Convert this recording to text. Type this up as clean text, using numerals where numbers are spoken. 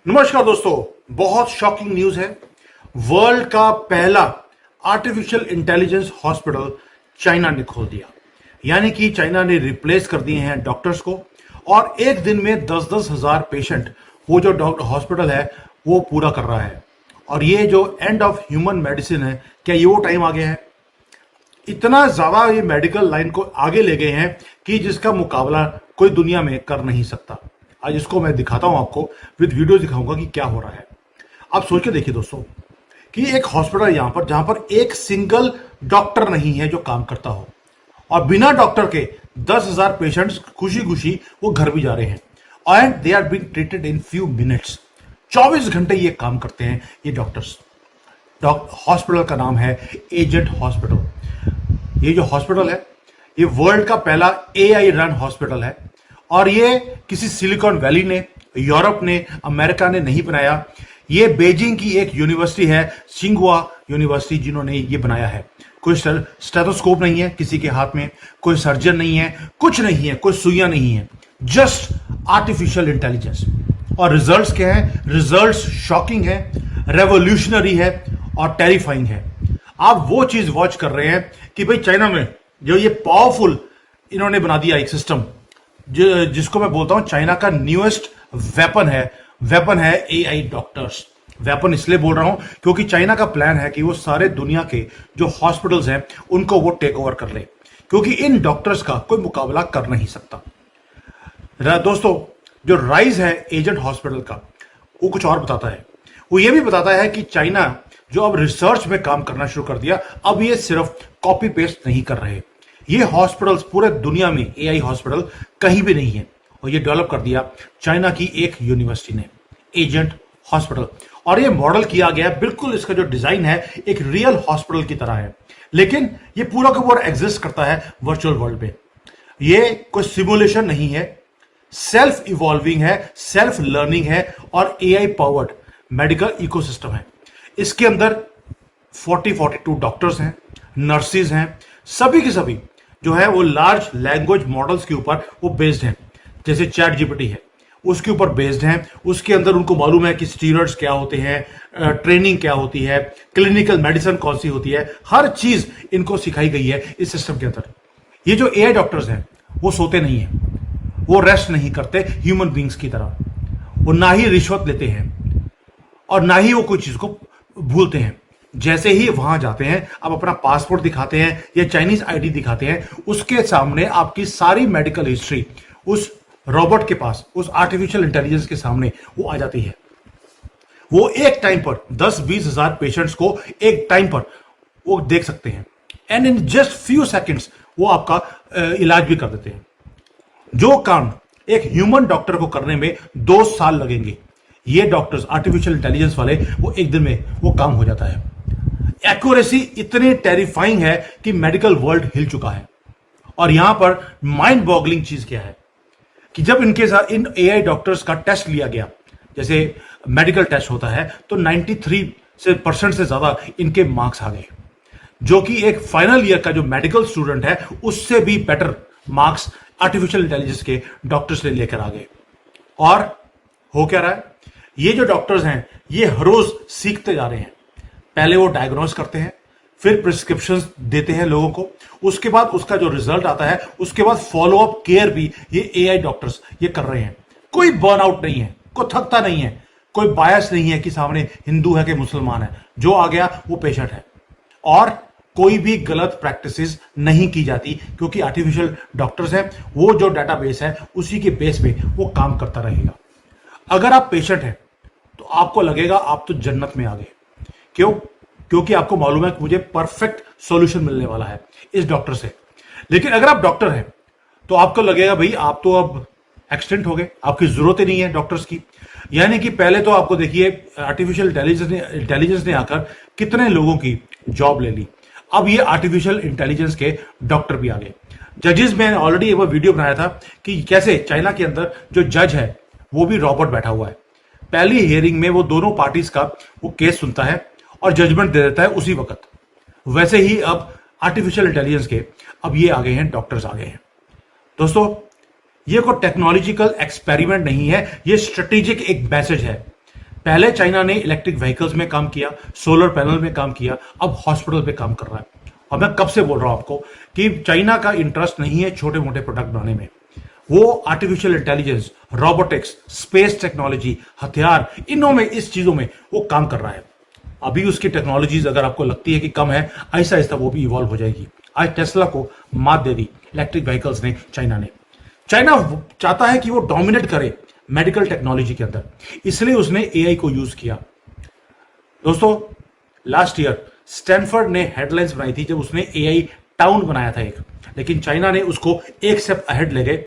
नमस्कार दोस्तों, बहुत शॉकिंग न्यूज है। वर्ल्ड का पहला आर्टिफिशियल इंटेलिजेंस हॉस्पिटल चाइना ने खोल दिया। यानी कि चाइना ने रिप्लेस कर दिए हैं डॉक्टर्स को और एक दिन में 10-10 हजार पेशेंट वो जो डॉक्टर हॉस्पिटल है वो पूरा कर रहा है। और ये जो एंड ऑफ ह्यूमन मेडिसिन है, क्या ये वो टाइम आ गया है? इतना ज्यादा ये मेडिकल लाइन को आगे ले गए हैं कि जिसका मुकाबला कोई दुनिया में कर नहीं सकता। आज इसको मैं दिखाता हूं आपको, विद वीडियो दिखाऊंगा कि क्या हो रहा है। आप सोच के देखिए दोस्तों कि एक हॉस्पिटल यहां पर जहां पर एक सिंगल डॉक्टर नहीं है जो काम करता हो, और बिना डॉक्टर के 10,000 पेशेंट्स खुशी खुशी वो घर भी जा रहे हैं and they are being treated in few minutes. 24 घंटे ये काम करते हैं ये डॉक्टर्स। हॉस्पिटल का नाम है एजेंट हॉस्पिटल। ये जो हॉस्पिटल है ये वर्ल्ड का पहला AI रन हॉस्पिटल है और ये किसी सिलिकॉन वैली ने, यूरोप ने, अमेरिका ने नहीं बनाया। ये बीजिंग की एक यूनिवर्सिटी है, सिंघुआ यूनिवर्सिटी, जिन्होंने ये बनाया है। कोई स्टेथोस्कोप नहीं है किसी के हाथ में, कोई सर्जन नहीं है, कुछ नहीं है, कोई सुइयां नहीं है, जस्ट आर्टिफिशियल इंटेलिजेंस। और रिजल्ट्स क्या है? रिजल्ट्स शॉकिंग है, रेवोल्यूशनरी है और टेरिफाइंग है। आप वो चीज वॉच कर रहे हैं कि भाई चाइना में जो ये पावरफुल इन्होंने बना दिया एक सिस्टम, जिसको मैं बोलता हूं चाइना का न्यूएस्ट वेपन है AI डॉक्टर्स। वेपन इसलिए बोल रहा हूं क्योंकि चाइना का प्लान है कि वो सारे दुनिया के जो हॉस्पिटल्स हैं उनको वो टेक ओवर कर ले, क्योंकि इन डॉक्टर्स का कोई मुकाबला कर नहीं सकता। दोस्तों, जो राइज है एजेंट हॉस्पिटल का, वो कुछ और बताता है। वो ये भी बताता है कि चाइना जो अब रिसर्च में काम करना शुरू कर दिया, अब ये सिर्फ कॉपी पेस्ट नहीं कर रहे। ये हॉस्पिटल्स पूरे दुनिया में AI हॉस्पिटल कहीं भी नहीं है, और ये डेवलप कर दिया चाइना की एक यूनिवर्सिटी ने, एजेंट हॉस्पिटल। और ये मॉडल किया गया, बिल्कुल इसका जो डिजाइन है एक रियल हॉस्पिटल की तरह है, लेकिन ये पूरा का पूरा एग्जिस्ट करता है वर्चुअल वर्ल्ड में। ये कोई सिमुलेशन नहीं है, सेल्फ इवॉल्विंग है, सेल्फ लर्निंग है और AI पावर्ड मेडिकल इकोसिस्टम है। इसके अंदर 42 डॉक्टर्स हैं, नर्सिस हैं, सभी के सभी जो है वो लार्ज लैंग्वेज मॉडल्स के ऊपर वो बेस्ड हैं। जैसे चैट GPT है उसके ऊपर बेस्ड हैं। उसके अंदर उनको मालूम है कि स्टीरॉइड्स क्या होते हैं, ट्रेनिंग क्या होती है, क्लिनिकल मेडिसिन कौन सी होती है, हर चीज इनको सिखाई गई है इस सिस्टम के अंदर। ये जो AI डॉक्टर्स हैं वो सोते नहीं है, वो रेस्ट नहीं करते ह्यूमन बींग्स की तरह, वो ना ही रिश्वत लेते हैं और ना ही वो कोई चीज को भूलते हैं। जैसे ही वहां जाते हैं, आप अपना पासपोर्ट दिखाते हैं या चाइनीज ID दिखाते हैं, उसके सामने आपकी सारी मेडिकल हिस्ट्री उस रोबोट के पास, उस आर्टिफिशियल इंटेलिजेंस के सामने वो आ जाती है। वो एक टाइम पर 10-20 हजार पेशेंट्स को एक टाइम पर वो देख सकते हैं and in just few seconds वो आपका इलाज भी कर देते हैं। जो काम एक ह्यूमन डॉक्टर को करने में 2 साल लगेंगे, ये डॉक्टर्स आर्टिफिशियल इंटेलिजेंस वाले वो एक दिन में वो काम हो जाता है। एक्यूरेसी इतनी टेरिफाइंग है कि मेडिकल वर्ल्ड हिल चुका है। और यहां पर माइंड बॉगलिंग चीज क्या है कि जब इनके साथ इन AI डॉक्टर्स का टेस्ट लिया गया, जैसे मेडिकल टेस्ट होता है, तो 93% से ज्यादा इनके मार्क्स आ गए, जो कि एक फाइनल ईयर का जो मेडिकल स्टूडेंट है उससे भी बेटर मार्क्स आर्टिफिशियल इंटेलिजेंस के डॉक्टर्स ने लेकर आ गए। और हो क्या रहा है? ये जो डॉक्टर्स हैं ये हर रोज सीखते जा रहे हैं। पहले वो डायग्नोस करते हैं, फिर प्रिस्क्रिप्शंस देते हैं लोगों को, उसके बाद उसका जो रिजल्ट आता है उसके बाद फॉलो अप केयर भी ये AI डॉक्टर्स ये कर रहे हैं। कोई बर्नआउट नहीं है, कोई थकता नहीं है, कोई बायस नहीं है कि सामने हिंदू है कि मुसलमान है, जो आ गया वो पेशेंट है। और कोई भी गलत प्रैक्टिसेस नहीं की जाती, क्योंकि आर्टिफिशियल डॉक्टर्स हैं, वो जो डाटाबेस है उसी के बेस पे वो काम करता रहेगा। अगर आप पेशेंट हैं तो आपको लगेगा आप तो जन्नत में आ गए। क्यों? क्योंकि आपको मालूम है कि मुझे परफेक्ट सॉल्यूशन मिलने वाला है इस डॉक्टर से। लेकिन अगर आप डॉक्टर हैं तो आपको लगेगा भाई आप तो अब एक्सटेंट हो गए, आपकी जरूरत ही नहीं है डॉक्टर्स की। यानी कि पहले तो आपको देखिए आर्टिफिशियल इंटेलिजेंस ने आकर कितने लोगों की जॉब ले ली, अब ये आर्टिफिशियल इंटेलिजेंस के डॉक्टर भी आ गए। जजेस में ऑलरेडी एक वीडियो बनाया था कि कैसे चाइना के अंदर जो जज है वो भी रोबोट बैठा हुआ है। पहली हियरिंग में वो दोनों पार्टीज का वो केस सुनता है और जजमेंट दे देता है उसी वक्त। वैसे ही अब आर्टिफिशियल इंटेलिजेंस के अब ये आ गए हैं, डॉक्टर्स आ गए हैं। दोस्तों, ये कोई टेक्नोलॉजिकल एक्सपेरिमेंट नहीं है, ये स्ट्रेटेजिक एक मैसेज है पहले चाइना ने इलेक्ट्रिक व्हीकल्स में काम किया, सोलर पैनल में काम किया, अब हॉस्पिटल पे काम कर रहा है। और मैं कब से बोल रहा हूं आपको कि चाइना का इंटरेस्ट नहीं है छोटे मोटे प्रोडक्ट बनाने में, वो artificial intelligence, robotics, space technology, हथियार, इनों में, इस चीजों में वो काम कर रहा है। अभी उसकी टेक्नोलॉजीज अगर आपको लगती है कि कम है, आहिस्ता आहिस्ता वो भी इवॉल्व हो जाएगी। आज टेस्ला को मात दे दी इलेक्ट्रिक व्हीकल्स ने चाइना ने। चाइना चाहता है कि वो डोमिनेट करे मेडिकल टेक्नोलॉजी के अंदर, इसलिए उसने एआई को यूज किया। दोस्तों, लास्ट ईयर स्टैनफोर्ड ने हेडलाइंस बनाई थी जब उसने एआई टाउन बनाया था एक, लेकिन चाइना ने उसको एक स्टेप अहेड ले गए